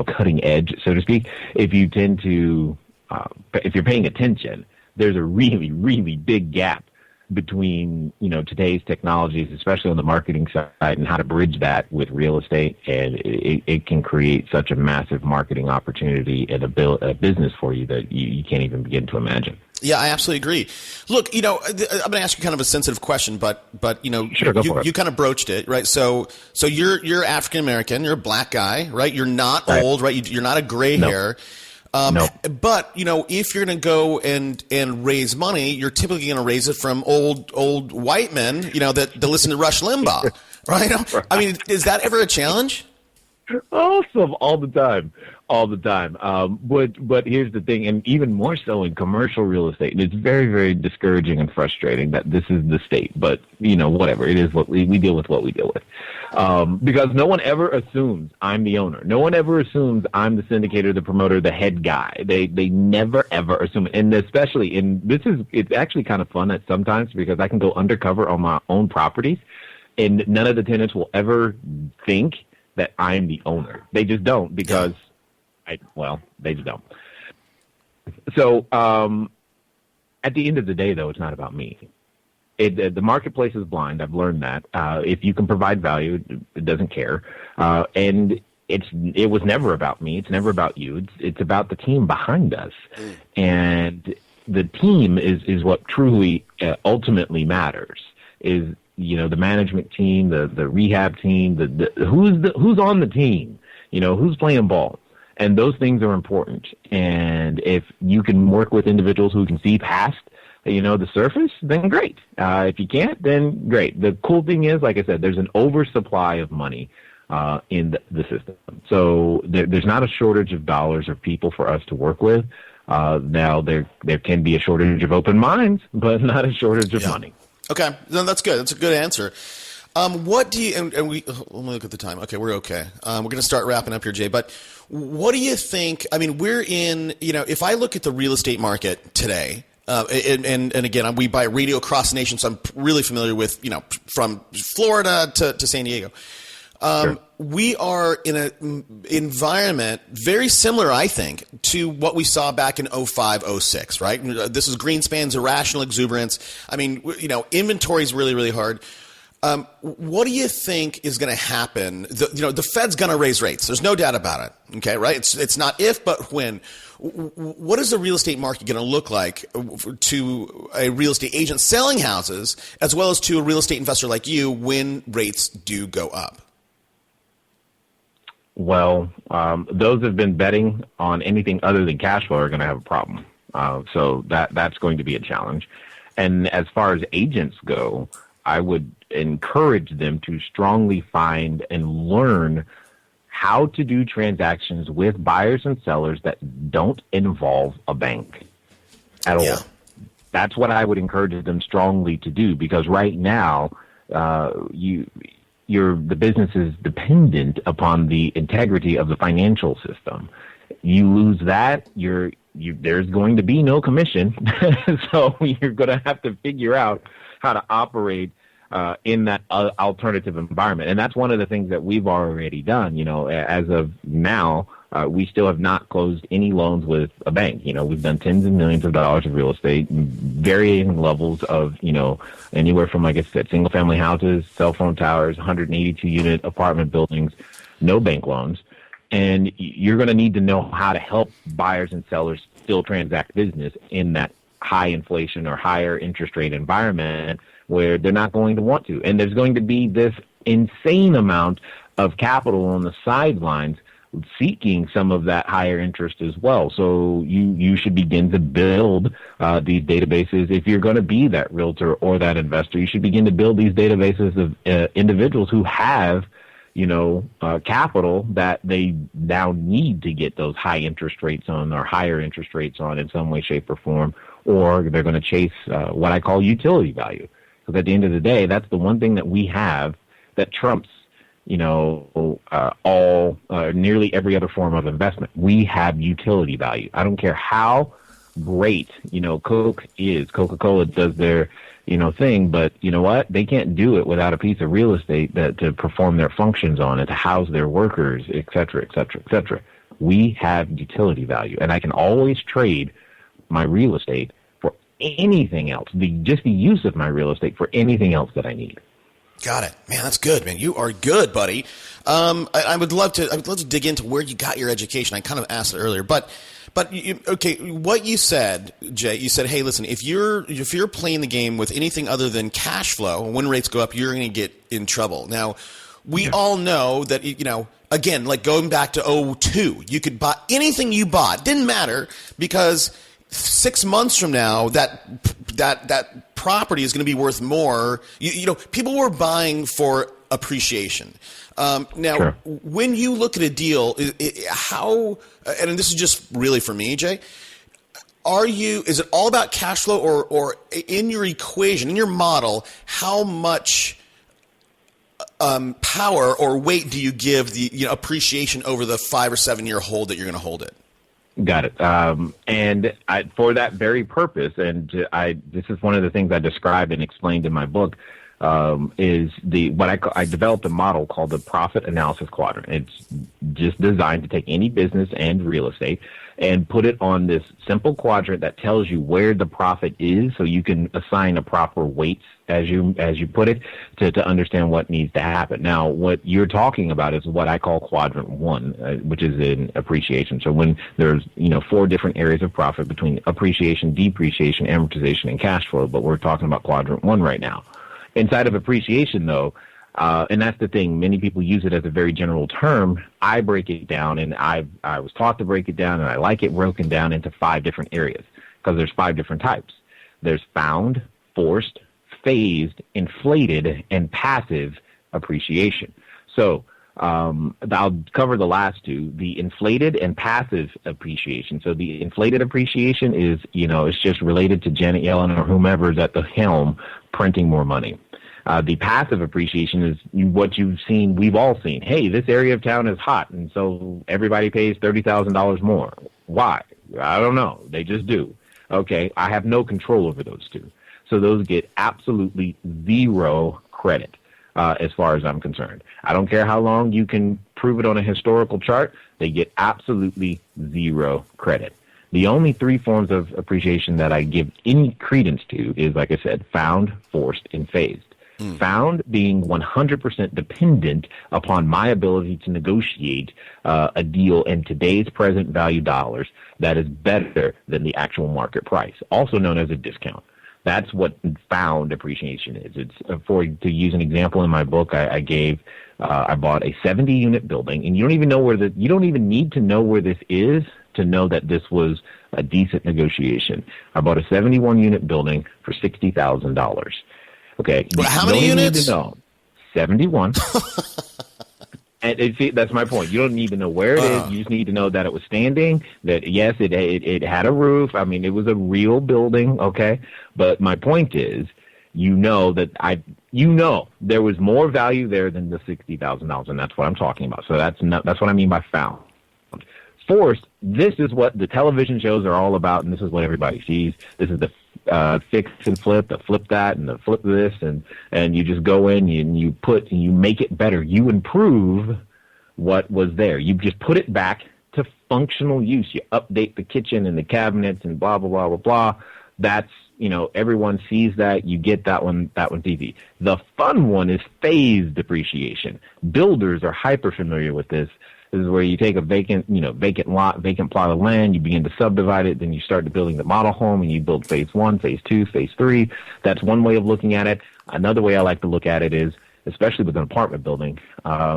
[SPEAKER 2] cutting edge, so to speak, if you tend to, if you're paying attention, there's a really, really big gap between today's technologies, especially on the marketing side, and how to bridge that with real estate, and it can create such a massive marketing opportunity and a business for you that you can't even begin to imagine.
[SPEAKER 1] Yeah, I absolutely agree. Look, I'm going to ask you kind of a sensitive question, but
[SPEAKER 2] sure, go for it.
[SPEAKER 1] You kind of broached it, right? So you're African American, you're a black guy, right? You're not old, right? You're not a gray hair.
[SPEAKER 2] No.
[SPEAKER 1] But if you're going to go and raise money, you're typically going to raise it from old white men, that listen to Rush Limbaugh, right? I mean, is that ever a challenge?
[SPEAKER 2] Awesome, all the time. But here's the thing, and even more so in commercial real estate, and it's very, very discouraging and frustrating that this is the state. But whatever, it is what we deal with. What we deal with, because no one ever assumes I'm the owner. No one ever assumes I'm the syndicator, the promoter, the head guy. They never ever assume it. And especially it's actually kind of fun at sometimes because I can go undercover on my own properties, and none of the tenants will ever think that I'm the owner. They just don't because. They just don't. So at the end of the day, though, it's not about me. The marketplace is blind. I've learned that. If you can provide value, it doesn't care. And it was never about me. It's never about you. It's about the team behind us. And the team is what truly ultimately matters. Is the management team, the rehab team, who's on the team, who's playing ball. And those things are important. And if you can work with individuals who can see past, the surface, then great. If you can't, then great. The cool thing is, like I said, there's an oversupply of money in the system. So there's not a shortage of dollars or people for us to work with. Now, there can be a shortage of open minds, but not a shortage of money.
[SPEAKER 1] Okay. No, that's good. That's a good answer. What do you, and we, let me look at the time. Okay, we're okay. We're going to start wrapping up here, Jay, but what do you think? I mean, we're in, if I look at the real estate market today, and again, we buy radio across the nation, so I'm really familiar with, from Florida to San Diego.
[SPEAKER 2] Sure.
[SPEAKER 1] We are in an environment very similar, I think, to what we saw back in 05, 06, right? This is Greenspan's irrational exuberance. I mean, inventory is really, really hard. What do you think is going to happen? The Fed's going to raise rates. There's no doubt about it. Okay, right? It's not if, but when. What is the real estate market going to look like to a real estate agent selling houses, as well as to a real estate investor like you when rates do go up?
[SPEAKER 2] Well, those who have been betting on anything other than cash flow are going to have a problem. So that's going to be a challenge. And as far as agents go, I would encourage them to strongly find and learn how to do transactions with buyers and sellers that don't involve a bank at all. That's what I would encourage them strongly to do, because right now, the business is dependent upon the integrity of the financial system. You lose that, there's going to be no commission. So you're going to have to figure out how to operate in that alternative environment. And that's one of the things that we've already done. As of now, we still have not closed any loans with a bank. We've done tens of millions of dollars of real estate, varying levels of, anywhere from, like I said, single family houses, cell phone towers, 182 unit apartment buildings, no bank loans. And you're going to need to know how to help buyers and sellers still transact business in that high inflation or higher interest rate environment where they're not going to want to. And there's going to be this insane amount of capital on the sidelines seeking some of that higher interest as well. So you should begin to build these databases. If you're going to be that realtor or that investor, you should begin to build these databases of individuals who have, capital that they now need to get those high interest rates on or higher interest rates on in some way, shape, or form, or they're going to chase what I call utility value. Because at the end of the day, that's the one thing that we have that trumps nearly every other form of investment. We have utility value. I don't care how great, Coca-Cola does their, thing, but you know what? They can't do it without a piece of real estate to perform their functions on it, to house their workers, et cetera, et cetera, et cetera. We have utility value, and I can always trade my real estate for anything else, just the use of my real estate for anything else that I need.
[SPEAKER 1] Got it, man. That's good, man. You are good, buddy. I would love to dig into where you got your education. I kind of asked it earlier, but okay. What you said, Jay, you said, hey, listen, if you're playing the game with anything other than cash flow, when rates go up, you're going to get in trouble. Now, we all know that, again, like going back to 2002, you could buy anything you bought. Didn't matter because 6 months from now, that property is going to be worth more. People were buying for appreciation. Now, sure. When you look at a deal, how, and this is just really for me, Jay, is it all about cash flow or in your equation, in your model, how much power or weight do you give the appreciation over the 5 or 7 year hold that you're going to hold it?
[SPEAKER 2] Got it. And for that very purpose, and this is one of the things I described and explained in my book, is I developed a model called the profit analysis quadrant. It's just designed to take any business and real estate and put it on this simple quadrant that tells you where the profit is, so you can assign a proper weight, as you put it, to understand what needs to happen. Now, what you're talking about is what I call quadrant 1, which is in appreciation. So when there's 4 different areas of profit between appreciation, depreciation, amortization, and cash flow, but we're talking about quadrant 1 right now. Inside of appreciation, though, and that's the thing, many people use it as a very general term. I break it down, and I was taught to break it down, and I like it broken down into 5 different areas because there's 5 different types. There's found, forced, phased, inflated, and passive appreciation. So I'll cover the last 2, the inflated and passive appreciation. So the inflated appreciation is, it's just related to Janet Yellen or whomever's at the helm printing more money. The passive appreciation is what we've all seen. Hey, this area of town is hot, and so everybody pays $30,000 more. Why? I don't know. They just do. Okay, I have no control over those 2. So those get absolutely 0 credit as far as I'm concerned. I don't care how long you can prove it on a historical chart. They get absolutely 0 credit. The only 3 forms of appreciation that I give any credence to is, like I said, found, forced, and phased. Found being 100% dependent upon my ability to negotiate a deal in today's present value dollars that is better than the actual market price, also known as a discount. That's what found appreciation is. It's to use an example in my book, I bought a 70-unit building, and you don't even need to know where this is to know that this was a decent negotiation. I bought a 71-unit building for $60,000. Okay.
[SPEAKER 1] But how many units?
[SPEAKER 2] Need to know. 71. And that's my point. You don't need to know where it is. You just need to know that it was standing, that, yes, it had a roof. I mean, it was a real building, okay? But my point is, there was more value there than the $60,000, and that's what I'm talking about. So that's what I mean by found. Forced, this is what the television shows are all about, and this is what everybody sees. This is the fix and flip, the flip that, and the flip this, and you just go in and you make it better. You improve what was there. You just put it back to functional use. You update the kitchen and the cabinets and blah, blah, blah, blah, blah. That's, everyone sees that. You get that one. That one's easy. The fun one is phased depreciation. Builders are hyper familiar with this. This is where you take a vacant plot of land, you begin to subdivide it, then you start building the model home, and you build phase 1, phase 2, phase 3. That's one way of looking at it. Another way I like to look at it is, especially with an apartment building,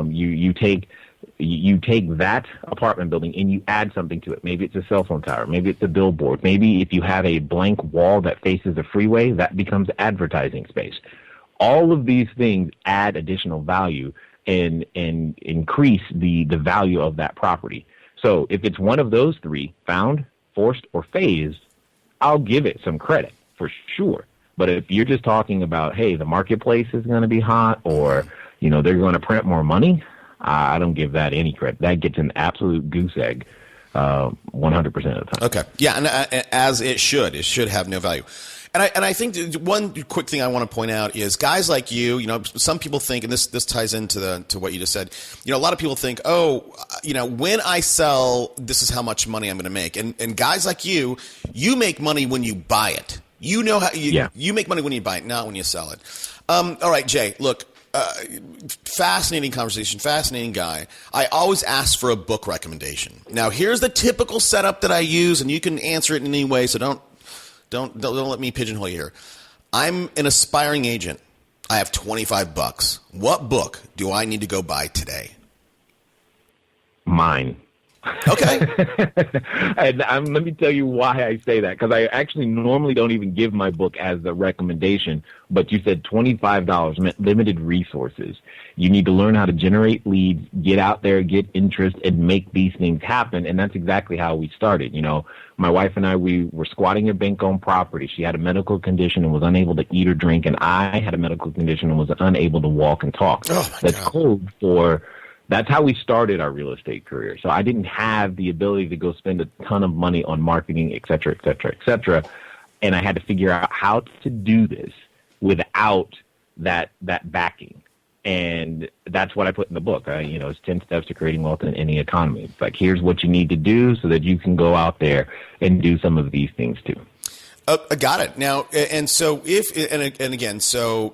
[SPEAKER 2] you take that apartment building and you add something to it. Maybe it's a cell phone tower. Maybe it's a billboard. Maybe if you have a blank wall that faces a freeway, that becomes advertising space. All of these things add additional value and increase the value of that property. So if it's one of those three, found, forced, or phased, I'll give it some credit for sure. But if you're just talking about, hey, the marketplace is going to be hot, or they're going to print more money, I don't give that any credit. That gets an absolute goose egg 100% of the time.
[SPEAKER 1] Okay. Yeah, and as it should have no value. And I think one quick thing I want to point out is guys like you, some people think, and this ties into to what you just said, a lot of people think, when I sell, this is how much money I'm going to make. And guys like you make money when you buy it. You know how you make money when you buy it, not when you sell it. All right, Jay, look, fascinating conversation, fascinating guy. I always ask for a book recommendation. Now, here's the typical setup that I use, and you can answer it in any way, so don't let me pigeonhole you here. I'm an aspiring agent. I have $25. What book do I need to go buy today?
[SPEAKER 2] Mine.
[SPEAKER 1] Okay.
[SPEAKER 2] And let me tell you why I say that, because I actually normally don't even give my book as the recommendation, but you said $25 meant limited resources. You need to learn how to generate leads, get out there, get interest, and make these things happen. And that's exactly how we started. My wife and I, we were squatting a bank-owned property. She had a medical condition and was unable to eat or drink, and I had a medical condition and was unable to walk and talk.
[SPEAKER 1] Oh, my
[SPEAKER 2] That's
[SPEAKER 1] God.
[SPEAKER 2] code for... That's how we started our real estate career. So I didn't have the ability to go spend a ton of money on marketing, et cetera, et cetera, et cetera. And I had to figure out how to do this without that backing. And that's what I put in the book. It's 10 steps to creating wealth in any economy. It's like, here's what you need to do so that you can go out there and do some of these things too.
[SPEAKER 1] I got it. Now, and so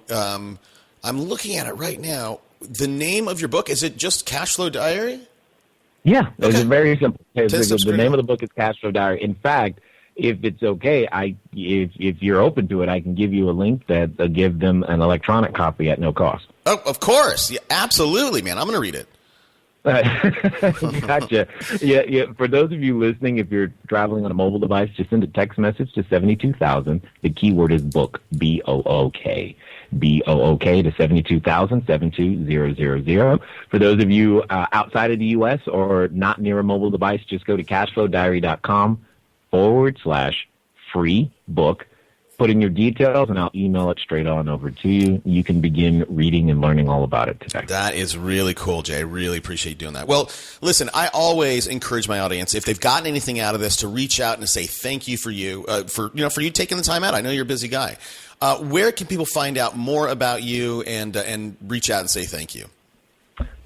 [SPEAKER 1] I'm looking at it right now. The name of your book, is it just Cash Flow Diary?
[SPEAKER 2] Yeah,
[SPEAKER 1] okay.
[SPEAKER 2] It's very simple. The name of the book is Cash Flow Diary. In fact, if it's okay, if you're open to it, I can give you a link that give them an electronic copy at no cost.
[SPEAKER 1] Oh, of course. Yeah, absolutely, man. I'm going to read it.
[SPEAKER 2] Gotcha. Yeah. For those of you listening, if you're traveling on a mobile device, just send a text message to 72,000. The keyword is book, BOOK. BOOK to 72,000, 72000. For those of you outside of the U.S. or not near a mobile device, just go to cashflowdiary.com/free book. Put in your details, and I'll email it straight on over to you. You can begin reading and learning all about it today.
[SPEAKER 1] That is really cool, Jay. I really appreciate you doing that. Well, listen, I always encourage my audience, if they've gotten anything out of this, to reach out and say thank you for you taking the time out. I know you're a busy guy. Where can people find out more about you and reach out and say thank you?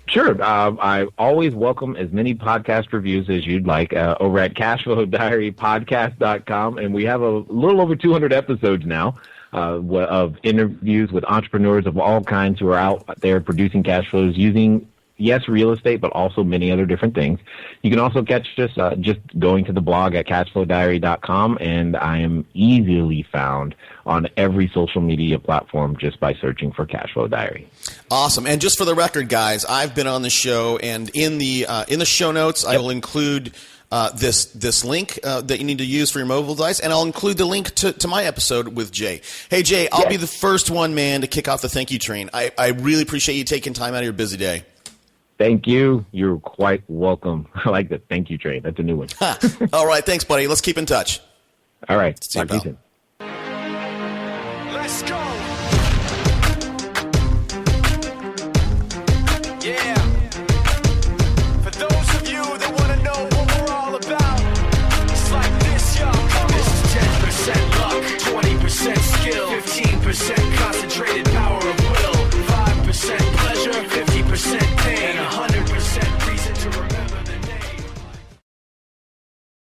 [SPEAKER 2] Sure. I always welcome as many podcast reviews as you'd like over at cashflowdiarypodcast.com. And we have a little over 200 episodes now of interviews with entrepreneurs of all kinds who are out there producing cash flows using, yes, real estate, but also many other different things. You can also catch us just going to the blog at cashflowdiary.com, and I am easily found on every social media platform just by searching for Cashflow Diary.
[SPEAKER 1] Awesome. And just for the record, guys, I've been on the show, and in the show notes, I will include this link that you need to use for your mobile device, and I'll include the link to my episode with Jay. Hey, Jay, I'll be the first one, man, to kick off the thank you train. I really appreciate you taking time out of your busy day.
[SPEAKER 2] Thank you. You're quite welcome. I like the thank you train. That's a new one.
[SPEAKER 1] All right. Thanks, buddy. Let's keep in touch.
[SPEAKER 2] All right.
[SPEAKER 1] See you,
[SPEAKER 2] Talk to you
[SPEAKER 1] pal.
[SPEAKER 2] soon.
[SPEAKER 3] Let's go. Yeah. For those of you that want to know what we're all about, it's like this, yo. This is 10% luck, 20% skill, 15%